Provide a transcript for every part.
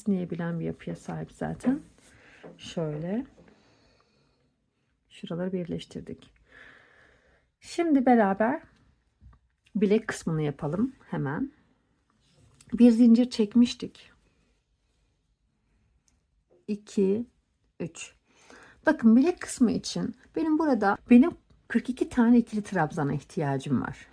esneyebilen bir yapıya sahip zaten. Şöyle. Şuraları birleştirdik. Şimdi beraber bilek kısmını yapalım hemen. Bir zincir çekmiştik. 2, 3. Bakın bilek kısmı için benim 42 tane ikili trabzana ihtiyacım var.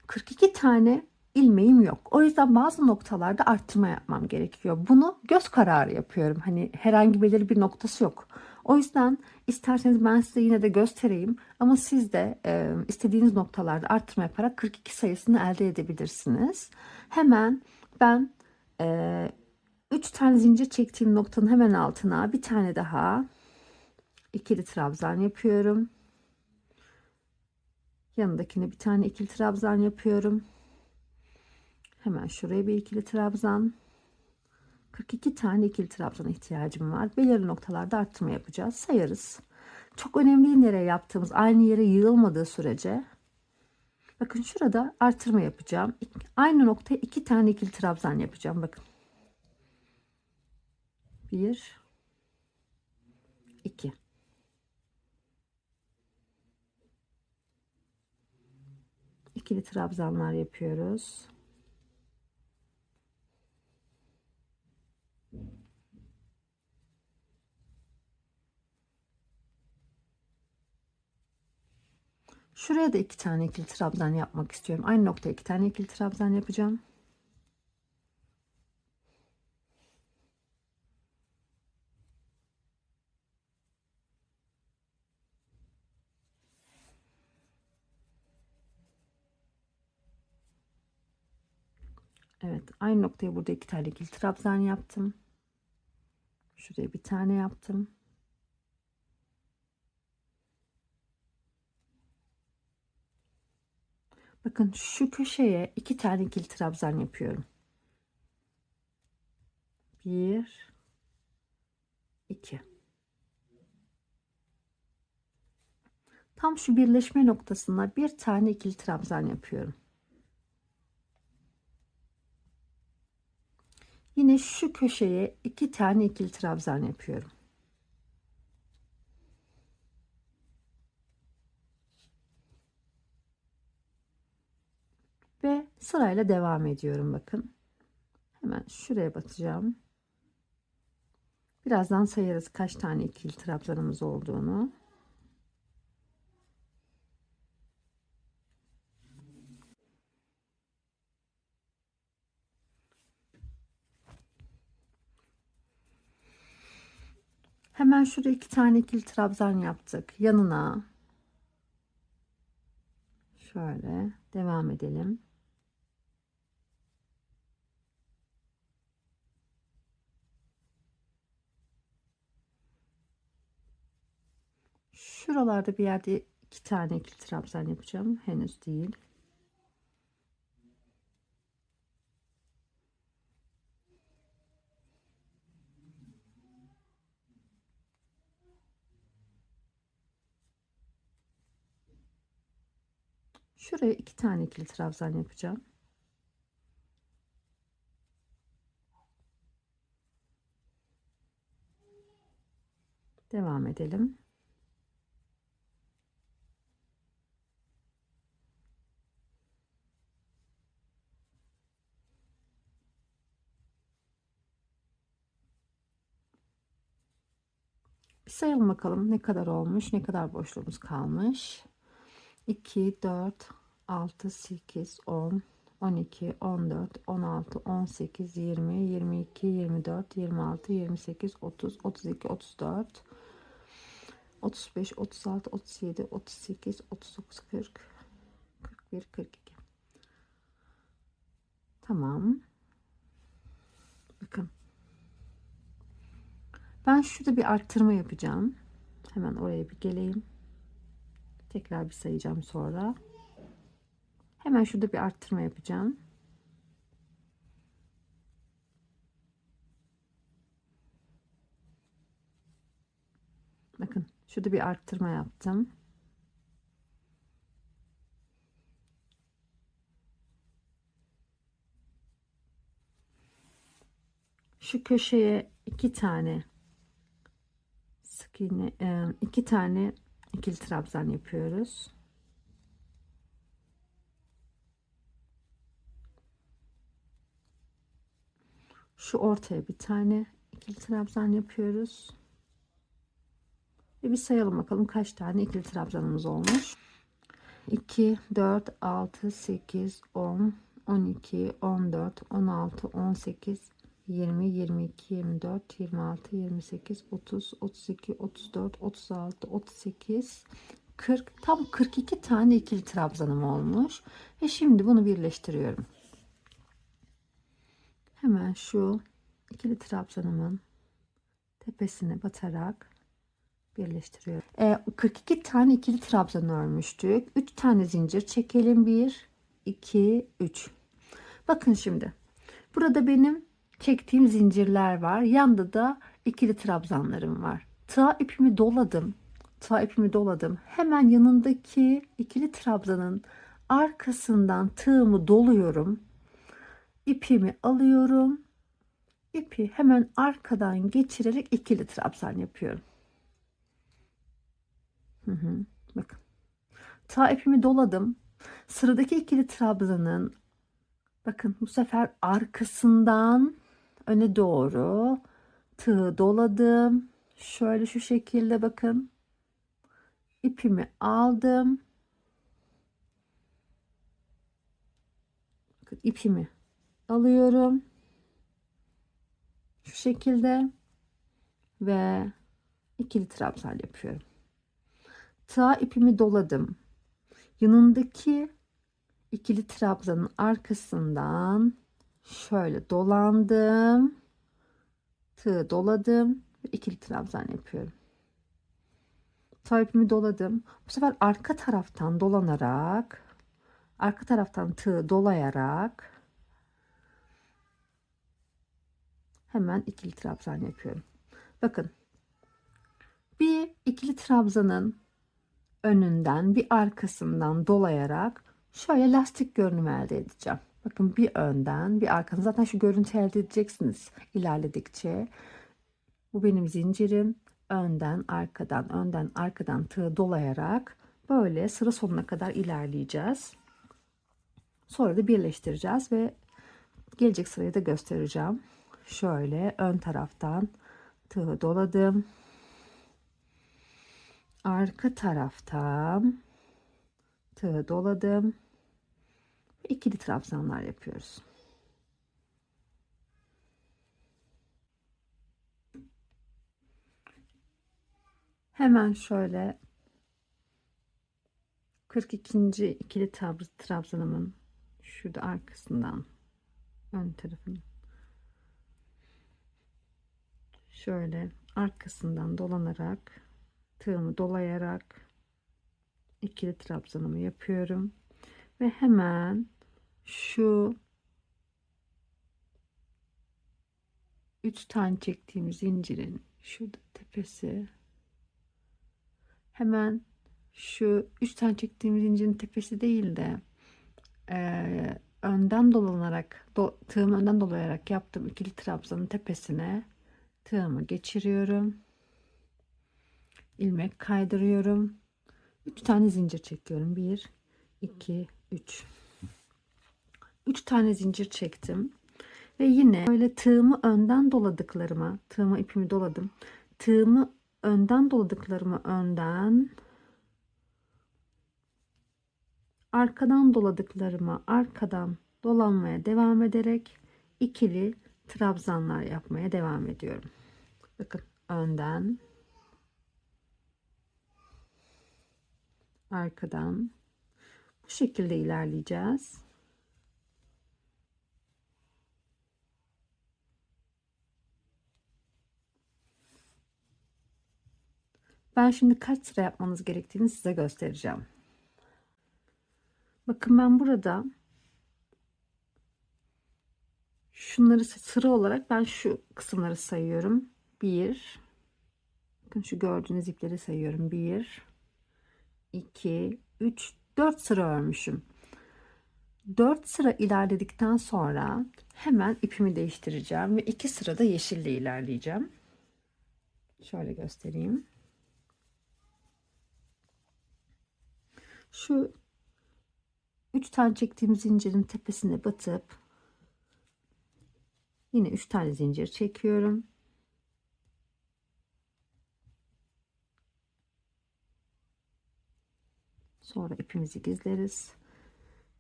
42 tane ilmeğim yok. O yüzden bazı noktalarda arttırma yapmam gerekiyor. Bunu göz kararı yapıyorum. Hani herhangi belirli bir noktası yok. O yüzden isterseniz ben size yine de göstereyim. Ama siz de istediğiniz noktalarda arttırma yaparak 42 sayısını elde edebilirsiniz. Hemen ben 3 tane zincir çektiğim noktanın hemen altına bir tane daha ikili trabzan yapıyorum. Yanındakine bir tane ikili trabzan yapıyorum. Hemen şuraya bir ikili trabzan. 42 tane ikili trabzana ihtiyacım var. Belirli noktalarda arttırma yapacağız. Sayarız. Çok önemli değil nereye yaptığımız. Aynı yere yığılmadığı sürece. Bakın şurada artırma yapacağım. Aynı noktaya 2 tane ikili trabzan yapacağım. Bakın. 1, 2. İkili trabzanlar yapıyoruz. Şuraya da 2 tane ikili trabzan yapmak istiyorum. Aynı noktaya 2 tane ikili trabzan yapacağım. Evet, aynı noktaya burada 2 tane ikili trabzan yaptım. Şuraya bir tane yaptım. Bakın şu köşeye 2 tane ikili trabzan yapıyorum. 1, 2. Tam şu birleşme noktasına bir tane ikili trabzan yapıyorum. Yine şu köşeye 2 tane ikili trabzan yapıyorum. Ve sırayla devam ediyorum bakın. Hemen şuraya batacağım. Birazdan sayarız kaç tane ikili trabzanımız olduğunu. Hemen şuraya 2 tane ikili trabzan yaptık. Yanına şöyle devam edelim. Şuralarda bir yerde 2 tane ikili trabzan yapacağım. Henüz değil. Şuraya 2 tane ikili trabzan yapacağım. Devam edelim. Bir sayalım bakalım ne kadar olmuş, ne kadar boşluğumuz kalmış. 2, 4, 6, 8, 10, 12, 14, 16, 18, 20, 22, 24, 26, 28, 30, 32, 34, 35, 36, 37, 38, 39, 40, 41, 42. Tamam. Bakın. Ben şurada bir arttırma yapacağım. Hemen oraya bir geleyim. Tekrar bir sayacağım sonra. Hemen şurada bir arttırma yapacağım. Bakın şurada bir arttırma yaptım. Şu köşeye 2 tane sık iğne, 2 tane ikili trabzan yapıyoruz. Şu ortaya bir tane ikili trabzan yapıyoruz. Ve bir sayalım bakalım kaç tane ikili trabzanımız olmuş. 2, 4, 6, 8, 10, 12, 14, 16, 18, 20, 22, 24, 26, 28, 30, 32, 34, 36, 38, 40. Tam 42 tane ikili trabzanım olmuş. Ve şimdi bunu birleştiriyorum. Hemen şu ikili trabzanımın tepesine batarak birleştiriyorum. 42 tane ikili trabzan örmüştük. 3 tane zincir çekelim. 1, 2, 3. Bakın şimdi. Burada benim çektiğim zincirler var. Yanda da ikili trabzanlarım var. Tığ ipimi doladım. Tığ ipimi doladım. Hemen yanındaki ikili trabzanın arkasından tığımı doluyorum. İpimi alıyorum. İpi hemen arkadan geçirerek ikili trabzan yapıyorum. Bakın. Tığ ipimi doladım. Sıradaki ikili trabzanın bakın bu sefer arkasından öne doğru tığ doladım. Şöyle şu şekilde bakın. İpimi aldım. Bakın, ipimi alıyorum. Şu şekilde ve ikili trabzan yapıyorum. Tığ ipimi doladım. Yanındaki ikili trabzanın arkasından şöyle dolandım. Tığ doladım ve ikili trabzan yapıyorum. Tığ ipimi doladım. Bu sefer arka taraftan dolanarak, arka taraftan tığ dolayarak hemen ikili trabzan yapıyorum. Bakın. Bir ikili trabzanın önünden bir arkasından dolayarak şöyle lastik görünümü elde edeceğim. Bakın bir önden bir arkadan zaten şu görüntü elde edeceksiniz ilerledikçe. Bu benim zincirim. Önden arkadan tığ dolayarak böyle sıra sonuna kadar ilerleyeceğiz. Sonra da birleştireceğiz ve gelecek sırayı da göstereceğim. Şöyle ön taraftan tığ doladım. Arka taraftan tığ doladım. İkili trabzanlar yapıyoruz. Hemen şöyle 42. ikili trabzanımın şurada arkasından ön tarafını şöyle arkasından dolanarak tığımı dolayarak ikili trabzanımı yapıyorum ve hemen şu 3 tane çektiğim zincirin şurada tepesi, hemen şu 3 tane çektiğim zincirin tepesi değil de önden dolanarak tığımı önden dolayarak yaptığım ikili trabzanın tepesine tığımı geçiriyorum, ilmek kaydırıyorum, 3 tane zincir çekiyorum. 1 2 3 tane zincir çektim ve yine böyle tığımı önden doladıklarıma, tığımı ipimi doladım, tığımı önden doladıklarımı önden, arkadan doladıklarıma arkadan dolanmaya devam ederek ikili trabzanlar yapmaya devam ediyorum. Bakın önden, arkadan bu şekilde ilerleyeceğiz. Ben şimdi kaç sıra yapmanız gerektiğini size göstereceğim. Bakın ben burada şunları sıra olarak ben şu kısımları sayıyorum. 1, bakın şu gördüğünüz ipleri sayıyorum. 1 2 3 4 sıra örmüşüm. 4 sıra ilerledikten sonra Hemen ipimi değiştireceğim ve 2 sırada yeşille ilerleyeceğim. Şöyle göstereyim. Şu 3 tane çektiğim zincirin tepesine batıp yine 3 tane zincir çekiyorum. Sonra ipimizi gizleriz.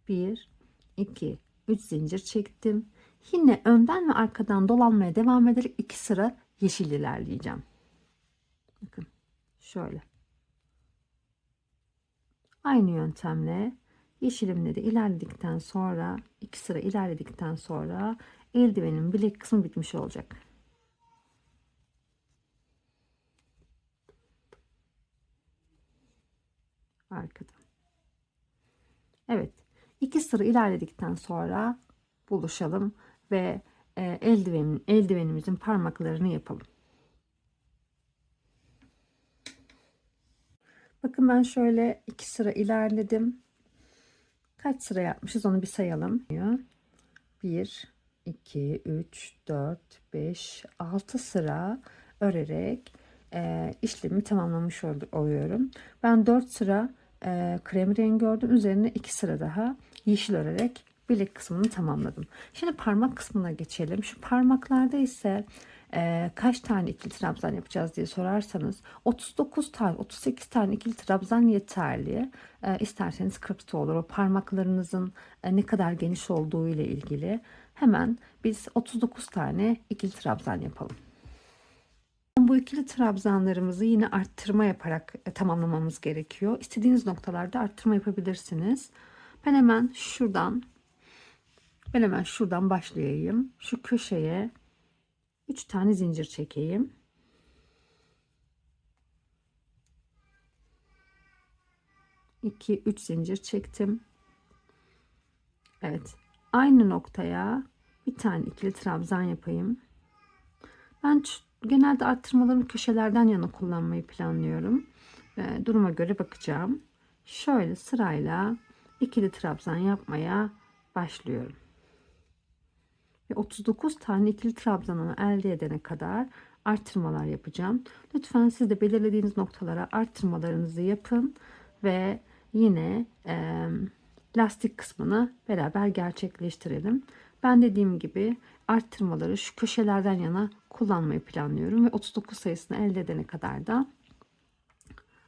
1 2 3 zincir çektim. Yine önden ve arkadan dolanmaya devam ederek 2 sıra yeşil ilerleyeceğim. Bakın şöyle. Aynı yöntemle yeşilimle de ilerledikten sonra 2 sıra ilerledikten sonra eldivenin bilek kısmı bitmiş olacak. Arkadan. Evet. 2 sıra ilerledikten sonra buluşalım ve eldivenimizin parmaklarını yapalım. Bakın ben şöyle 2 sıra ilerledim. Kaç sıra yapmışız onu bir sayalım. 1 2 3 4 5 6 sıra örerek işlemi tamamlamış oluyorum. Ben 4 sıra krem rengi ördüm. Üzerine 2 sıra daha yeşil örerek bilek kısmını tamamladım. Şimdi parmak kısmına geçelim. Şu parmaklarda ise kaç tane ikili trabzan yapacağız diye sorarsanız 39 tane 38 tane ikili trabzan yeterli. İsterseniz 40 da olur. O parmaklarınızın ne kadar geniş olduğu ile ilgili. Hemen biz 39 tane ikili trabzan yapalım. Bu ikili trabzanlarımızı yine arttırma yaparak tamamlamamız gerekiyor. İstediğiniz noktalarda arttırma yapabilirsiniz. Ben hemen şuradan başlayayım. Şu köşeye 3 tane zincir çekeyim. İki, üç zincir çektim. Evet. Aynı noktaya bir tane ikili trabzan yapayım. Ben genelde arttırmalarını köşelerden yana kullanmayı planlıyorum. Duruma göre bakacağım. Şöyle sırayla ikili trabzan yapmaya başlıyorum. Ve 39 tane ikili trabzanımı elde edene kadar arttırmalar yapacağım. Lütfen siz de belirlediğiniz noktalara arttırmalarınızı yapın ve yine lastik kısmını beraber gerçekleştirelim. Ben dediğim gibi arttırmaları şu köşelerden yana kullanmayı planlıyorum ve 39 sayısını elde edene kadar da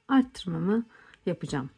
arttırmamı yapacağım.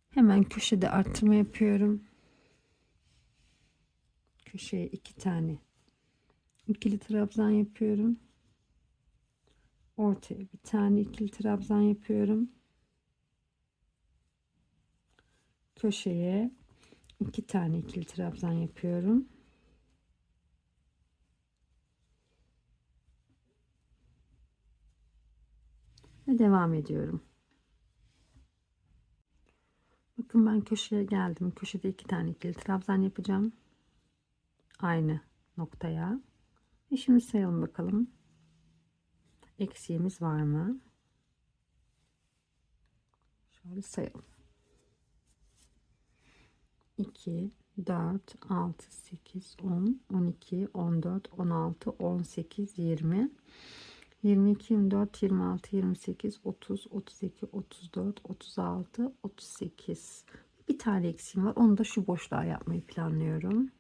Hemen köşede arttırma yapıyorum. Köşeye 2 tane ikili trabzan yapıyorum. Ortaya bir tane ikili trabzan yapıyorum. Köşeye 2 tane ikili trabzan yapıyorum. Ve devam ediyorum. Bakın ben köşeye geldim. Köşede 2 tane ikili trabzan yapacağım. Aynı noktaya. Ve şimdi sayalım bakalım. Eksiğimiz var mı? Şöyle sayalım. 2, 4, 6, 8, 10, 12, 14, 16, 18, 20, 22, 24, 26, 28, 30, 32, 34, 36, 38. Bir tane eksiğim var. Onu da şu boşluğa yapmayı planlıyorum.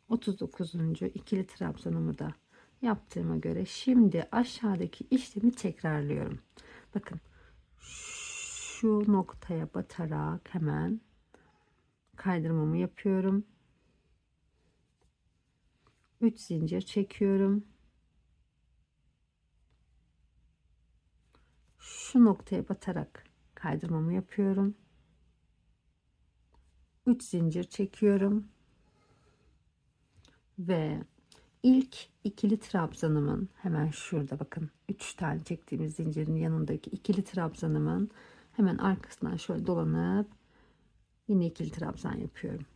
39. ikili trabzanımı da yaptığıma göre şimdi aşağıdaki işlemi tekrarlıyorum. Bakın şu noktaya batarak hemen kaydırmamı yapıyorum. 3 zincir çekiyorum. şu noktaya batarak kaydırmamı yapıyorum. 3 zincir çekiyorum ve ilk ikili trabzanımın hemen şurada, bakın 3 tane çektiğimiz zincirin yanındaki ikili trabzanımın hemen arkasından şöyle dolanıp yine ikili trabzan yapıyorum.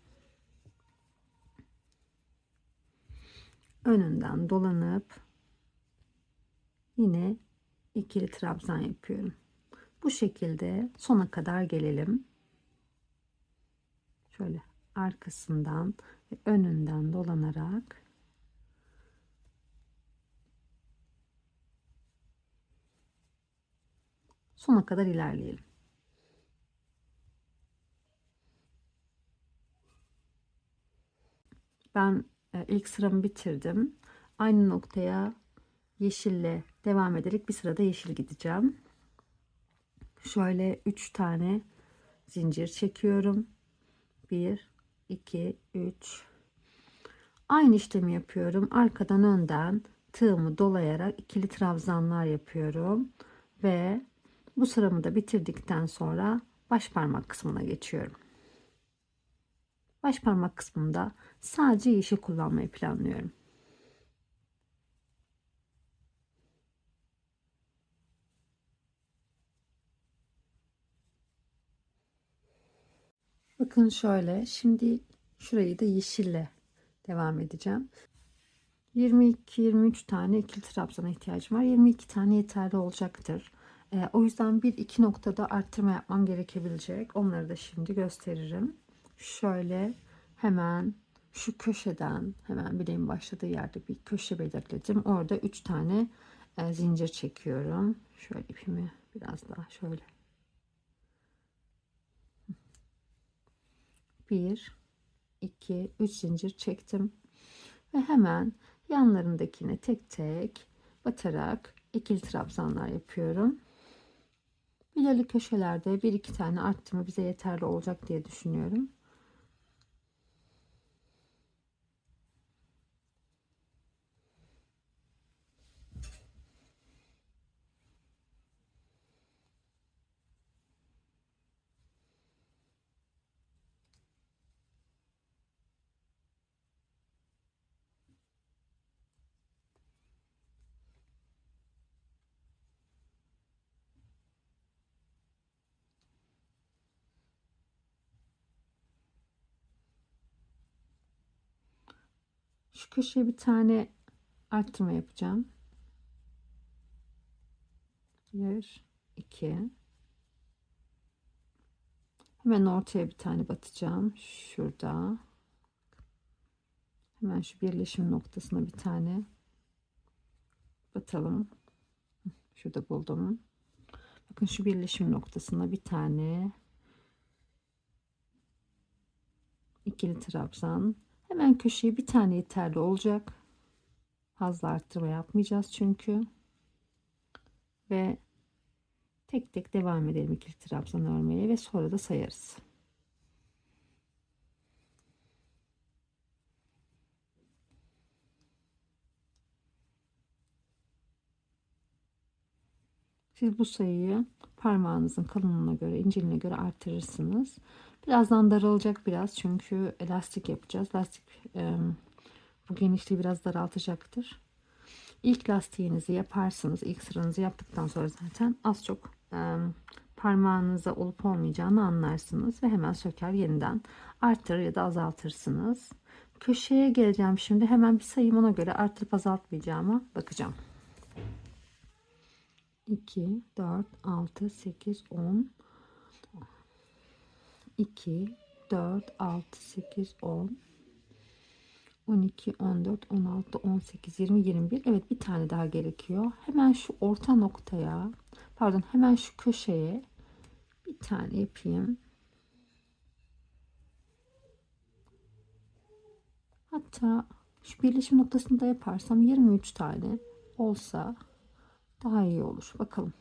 Önünden dolanıp yine ikili trabzan yapıyorum. Bu şekilde sona kadar gelelim. Şöyle arkasından ve önünden dolanarak sona kadar ilerleyelim. Ben ilk sıramı bitirdim. Aynı noktaya yeşille devam ederek bir sırada yeşil gideceğim. Şöyle 3 tane zincir çekiyorum. 1 2 3. Aynı işlemi yapıyorum. Arkadan önden tığımı dolayarak ikili trabzanlar yapıyorum ve bu sıramı da bitirdikten sonra baş parmak kısmına geçiyorum. Baş parmak kısmında sadece yeşil kullanmayı planlıyorum. Bakın şöyle, şimdi şurayı da yeşille devam edeceğim. 22-23 tane ikili trabzana ihtiyacım var. 22 tane yeterli olacaktır. O yüzden bir iki noktada arttırma yapmam gerekebilecek. Onları da şimdi gösteririm. Şöyle hemen şu köşeden, hemen bileğin başladığı yerde bir köşe belirledim. Orada 3 tane zincir çekiyorum. Şöyle ipimi biraz daha şöyle. 1 2 3 zincir çektim ve hemen yanlarındakine tek tek batarak ikili trabzanlar yapıyorum. İleri köşelerde bir iki tane arttırma bize yeterli olacak diye düşünüyorum. Şu köşeye bir tane arttırma yapacağım. 1 2. Hemen ortaya bir tane batacağım. Şurada. Hemen şu birleşim noktasına bir tane batalım. Şurada buldum. Bakın şu birleşim noktasına bir tane ikili trabzan. Hemen köşeye bir tane yeterli olacak. Fazla arttırma yapmayacağız çünkü. Ve tek tek devam edelim ikili trabzan örmeye ve sonra da sayarız. Siz bu sayıyı parmağınızın kalınlığına göre, inceliğine göre artırırsınız. Birazdan daralacak biraz çünkü lastik yapacağız. Lastik bu genişliği biraz daraltacaktır. İlk lastiğinizi yaparsınız. İlk sıranızı yaptıktan sonra zaten az çok parmağınıza olup olmayacağını anlarsınız ve hemen söker yeniden artırır ya da azaltırsınız. Köşeye geleceğim şimdi. Hemen bir sayayım, ona göre artırıp azaltmayacağıma bakacağım. 2 4 6 8 10 2 4 6 8 10 12 14 16 18 20 21. Evet, bir tane daha gerekiyor. Hemen şu orta noktaya, pardon, hemen şu köşeye bir tane yapayım. Hatta şu birleşim noktasını da yaparsam 23 tane olsa daha iyi olur. Bakalım.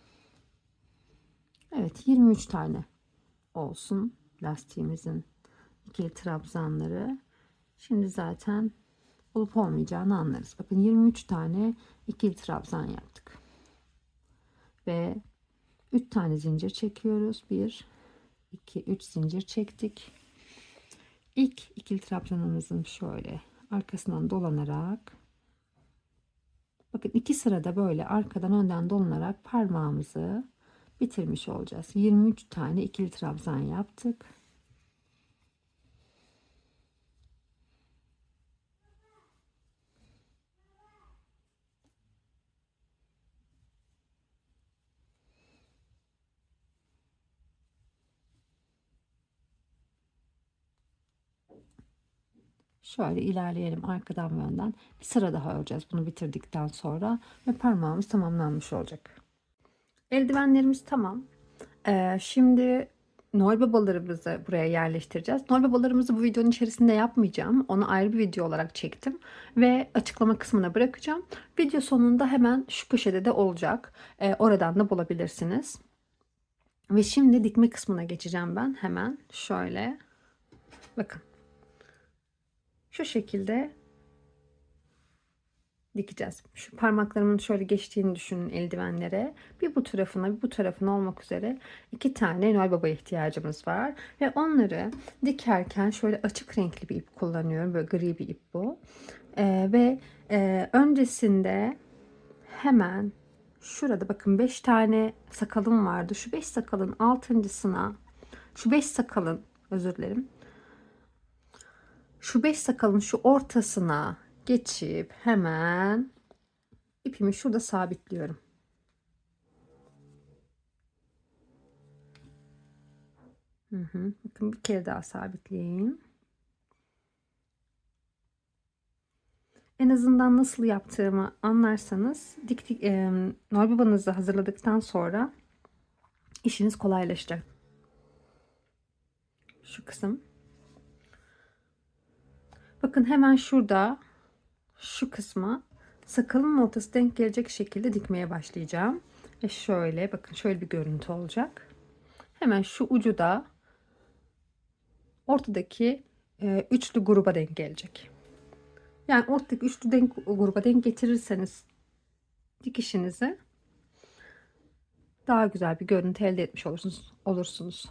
Evet, 23 tane olsun lastiğimizin ikili trabzanları. Şimdi zaten olup olmayacağını anlarız. Bakın 23 tane ikili trabzan yaptık. Ve 3 tane zincir çekiyoruz. 1 2 3 zincir çektik. İlk ikili trabzanımızın şöyle arkasından dolanarak, bakın 2 sırada böyle arkadan önden dolanarak parmağımızı bitirmiş olacağız. 23 tane ikili trabzan yaptık. Şöyle ilerleyelim arkadan ve önden. Bir sıra daha öreceğiz bunu bitirdikten sonra ve parmağımız tamamlanmış olacak. Eldivenlerimiz tamam. Şimdi Noel babalarımızı buraya yerleştireceğiz. Noel babalarımızı bu videonun içerisinde yapmayacağım. Onu ayrı bir video olarak çektim ve açıklama kısmına bırakacağım. Video sonunda hemen şu köşede de olacak. Oradan da bulabilirsiniz. Ve şimdi dikme kısmına geçeceğim ben. Hemen şöyle. Bakın. Şu şekilde dikeceğiz. Şu parmaklarımın şöyle geçtiğini düşünün eldivenlere. Bir bu tarafına bir bu tarafına olmak üzere 2 tane Noel Baba ihtiyacımız var. Ve onları dikerken şöyle açık renkli bir ip kullanıyorum. Böyle gri bir ip bu. Öncesinde hemen şurada bakın 5 tane sakalım vardı. Şu 5 sakalın altıncısına, şu 5 sakalın, özür dilerim. Şu 5 sakalın şu ortasına geçip hemen ipimi şurada sabitliyorum. Bakın bir kere daha sabitleyeyim. En azından nasıl yaptığımı anlarsanız Noel Baba'nızı hazırladıktan sonra işiniz kolaylaşacak. Şu kısım. Bakın hemen şurada şu kısma sakalın ortası denk gelecek şekilde dikmeye başlayacağım. Ve şöyle bakın şöyle bir görüntü olacak. Hemen şu ucu da ortadaki üçlü gruba denk gelecek. Yani ortadaki üçlü gruba denk getirirseniz dikişinizi daha güzel bir görüntü elde etmiş olursunuz.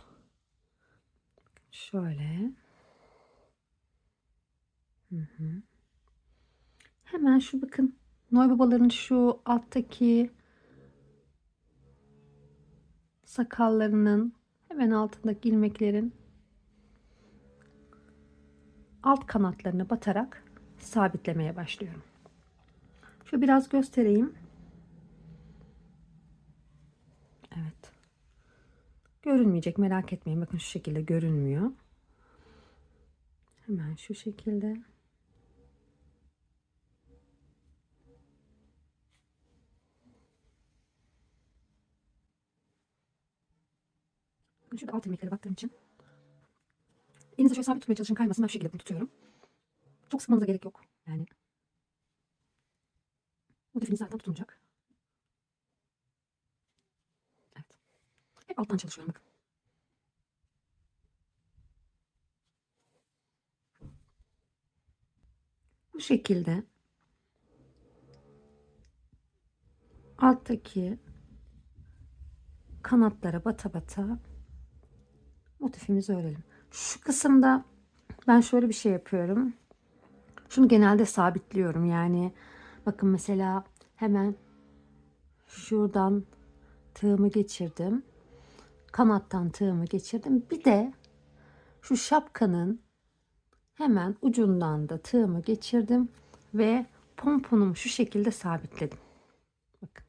Şöyle. Hemen şu bakın Noel babaların şu alttaki sakallarının hemen altındaki ilmeklerin alt kanatlarına batarak sabitlemeye başlıyorum. Şöyle biraz göstereyim. Evet. Görünmeyecek, merak etmeyin. Bakın şu şekilde görünmüyor. Hemen şu şekilde. Şurada alt ilmeklere baktığım için elinizi şöyle sabit tutmaya çalışın, kaymasın. Ben şu şekilde bunu tutuyorum. Çok sıkmanıza gerek yok. Yani motifiniz zaten tutunacak. Evet. Hep alttan çalışıyorum bakın. Bu şekilde alttaki kanatlara bata bata motifimizi örelim. Şu kısımda ben şöyle bir şey yapıyorum. Şunu genelde sabitliyorum. Yani bakın mesela hemen şuradan tığımı geçirdim. Kanattan tığımı geçirdim. Bir de şu şapkanın hemen ucundan da tığımı geçirdim ve pomponumu şu şekilde sabitledim. Bakın.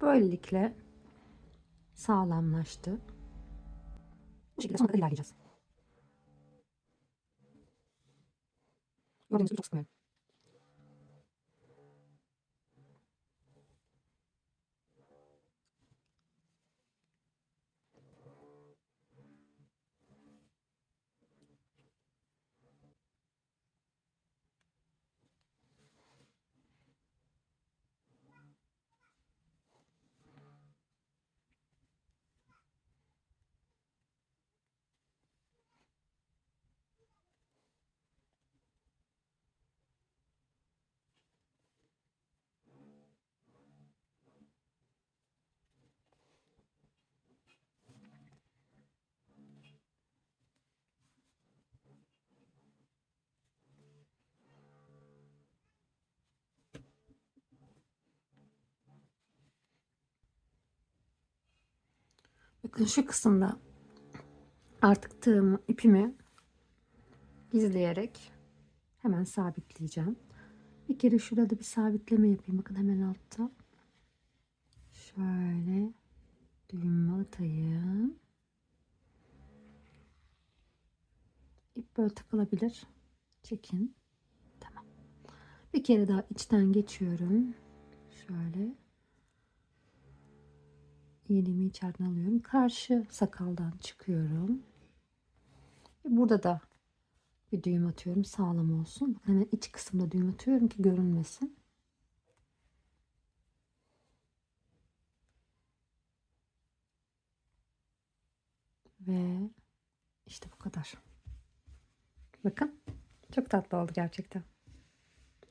Böylelikle sağlamlaştı. Bu şekilde sonuna kadar ilerleyeceğiz. Gördüğünüz gibi çok sıkmıyorum. Bakın şu kısımda artık tığımı, ipimi gizleyerek hemen sabitleyeceğim. Bir kere şurada bir sabitleme yapayım. Bakın hemen altta. Şöyle düğümümü atayım. İp böyle takılabilir. Çekin. Tamam. Bir kere daha içten geçiyorum. Şöyle. İğnemi içeriden alıyorum. Karşı sakaldan çıkıyorum. Burada da bir düğüm atıyorum. Sağlam olsun. Bakın hemen iç kısımda düğüm atıyorum ki görünmesin. Ve işte bu kadar. Bakın. Çok tatlı oldu gerçekten.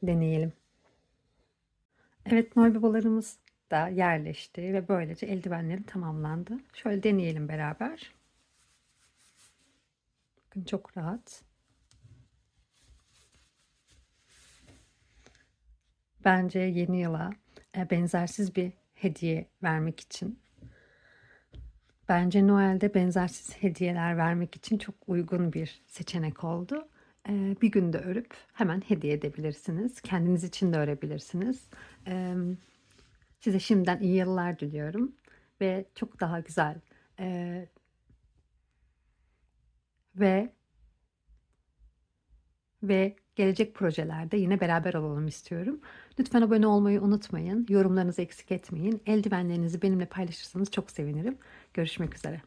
Deneyelim. Evet, noibabalarımız da yerleşti ve böylece eldivenlerim tamamlandı. Şöyle deneyelim beraber. Bakın çok rahat. Bence yeni yıla benzersiz bir hediye vermek için, bence Noel'de benzersiz hediyeler vermek için çok uygun bir seçenek oldu. Bir günde örüp hemen hediye edebilirsiniz. Kendiniz için de örebilirsiniz. Size şimdiden iyi yıllar diliyorum ve çok daha güzel ve gelecek projelerde yine beraber olalım istiyorum. Lütfen abone olmayı unutmayın. Yorumlarınızı eksik etmeyin. Eldivenlerinizi benimle paylaşırsanız çok sevinirim. Görüşmek üzere.